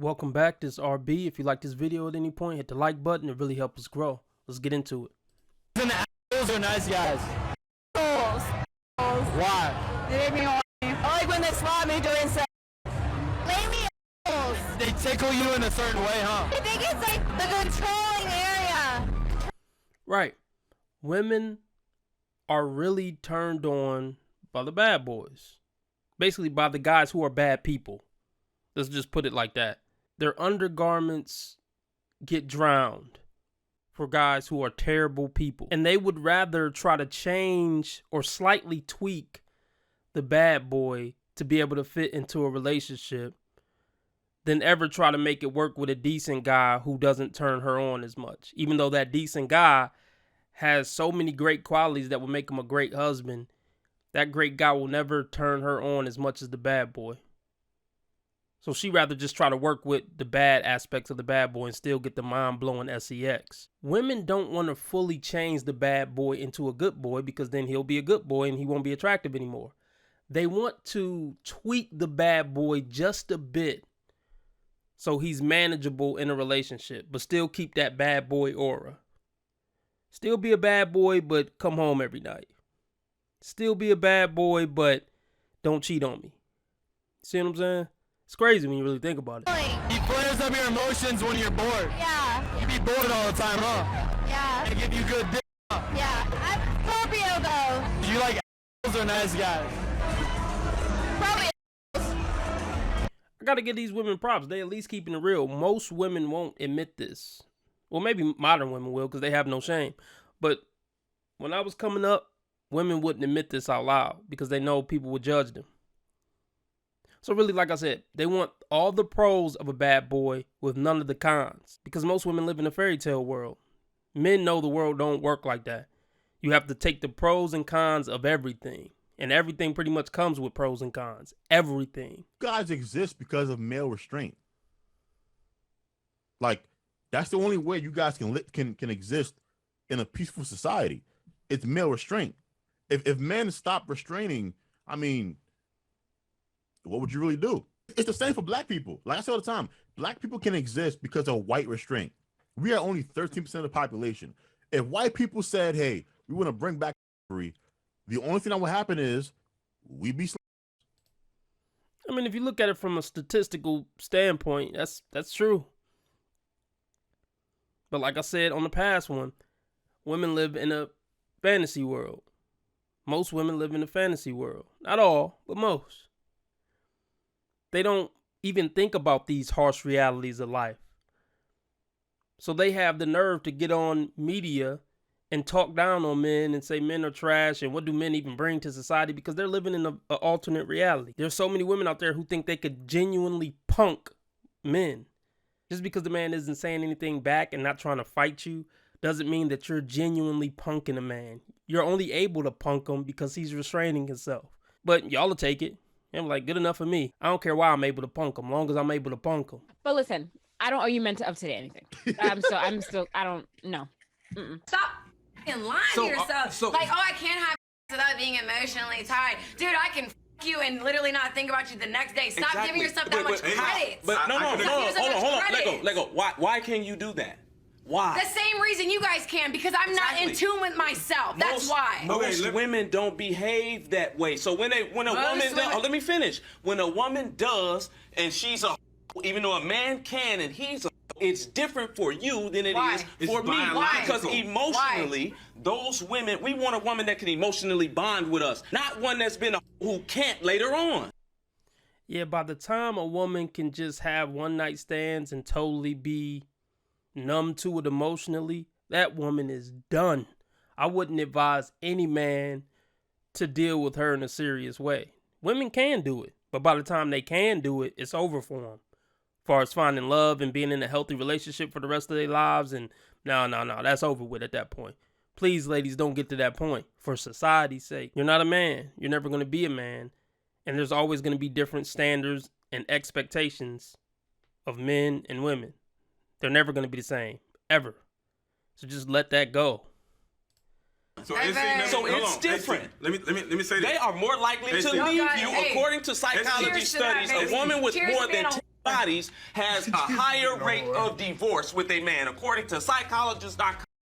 Welcome back. This is RB. If you like this video at any point, hit the like button. It really helps us grow. Let's get into it. Assholes are nice guys. Assholes. Why? They make me horny. I like when they slap me during sex. Lately, assholes. They tickle you in a certain way, huh? I think it's like the controlling area. Right. Women are really turned on by the bad boys. Basically by the guys who are bad people. Let's just put it like that. Their undergarments get drowned for guys who are terrible people. And they would rather try to change or slightly tweak the bad boy to be able to fit into a relationship than ever try to make it work with a decent guy who doesn't turn her on as much. Even though that decent guy has so many great qualities that would make him a great husband, that great guy will never turn her on as much as the bad boy. So she rather just try to work with the bad aspects of the bad boy and still get the mind-blowing sex. Women don't want to fully change the bad boy into a good boy because then he'll be a good boy and he won't be attractive anymore. They want to tweak the bad boy just a bit so he's manageable in a relationship, but still keep that bad boy aura. Still be a bad boy, but come home every night. Still be a bad boy, but don't cheat on me. See what I'm saying? It's crazy when you really think about it. He flares up your emotions when you're bored. Yeah. You be bored all the time, huh? Yeah. They give you good dick. Yeah. I'm Scorpio though. You like assholes or nice guys? Probably. I gotta give these women props. They at least keeping it real. Most women won't admit this. Well, maybe modern women will because they have no shame. But when I was coming up, women wouldn't admit this out loud because they know people would judge them. So really, like I said, they want all the pros of a bad boy with none of the cons. Because most women live in a fairy tale world. Men know the world don't work like that. You have to take the pros and cons of everything. And everything pretty much comes with pros and cons. Everything. Guys exist because of male restraint. Like, that's the only way you guys can exist in a peaceful society. It's male restraint. If men stop restraining, I mean, what would you really do? It's the same for black people. Like I say all the time, black people can exist because of white restraint. We are only 13% of the population. If white people said, hey, we want to bring back slavery, the only thing that would happen is we'd be slaves. I mean, if you look at it from a statistical standpoint, that's true. But like I said on the past one, women live in a fantasy world. Most women live in a fantasy world. Not all, but most. They don't even think about these harsh realities of life. So they have the nerve to get on media and talk down on men and say men are trash and what do men even bring to society because they're living in an alternate reality. There's so many women out there who think they could genuinely punk men. Just because the man isn't saying anything back and not trying to fight you doesn't mean that you're genuinely punking a man. You're only able to punk him because he's restraining himself. But y'all will take it. I'm like, good enough for me. I don't care why I'm able to punk him, long as I'm able to punk him. But listen, I don't owe you men up to anything. I don't know. Stop lying to yourself. Like, oh, I can't have without being emotionally tied. Dude, I can you and literally not think about you the next day. Stop giving yourself that much credit. But no, hold on. Let go. Why can't you do that? Why? The same reason you guys can, because I'm not in tune with myself. That's why. Most women don't behave that way. So when a woman does, let me finish. When a woman does, and she's a, even though a man can and he's a, it's different for you than it is for me. Why? Because emotionally, those women, we want a woman that can emotionally bond with us, not one that's been a who can't later on. Yeah, by the time a woman can just have one night stands and totally be numb to it emotionally, that woman is done. I wouldn't advise any man to deal with her in a serious way. Women can do it, but by the time they can do it, it's over for them. As far as finding love and being in a healthy relationship for the rest of their lives, and no, that's over with at that point. Please, ladies, don't get to that point. For society's sake, you're not a man. You're never going to be a man. And there's always going to be different standards and expectations of men and women. They're never going to be the same, ever. So just let that go. So it's different. Let me say this. They are more likely to leave you, according to psychology studies. A woman with more than bodies has a higher rate of divorce with a man, according to psychologists.com.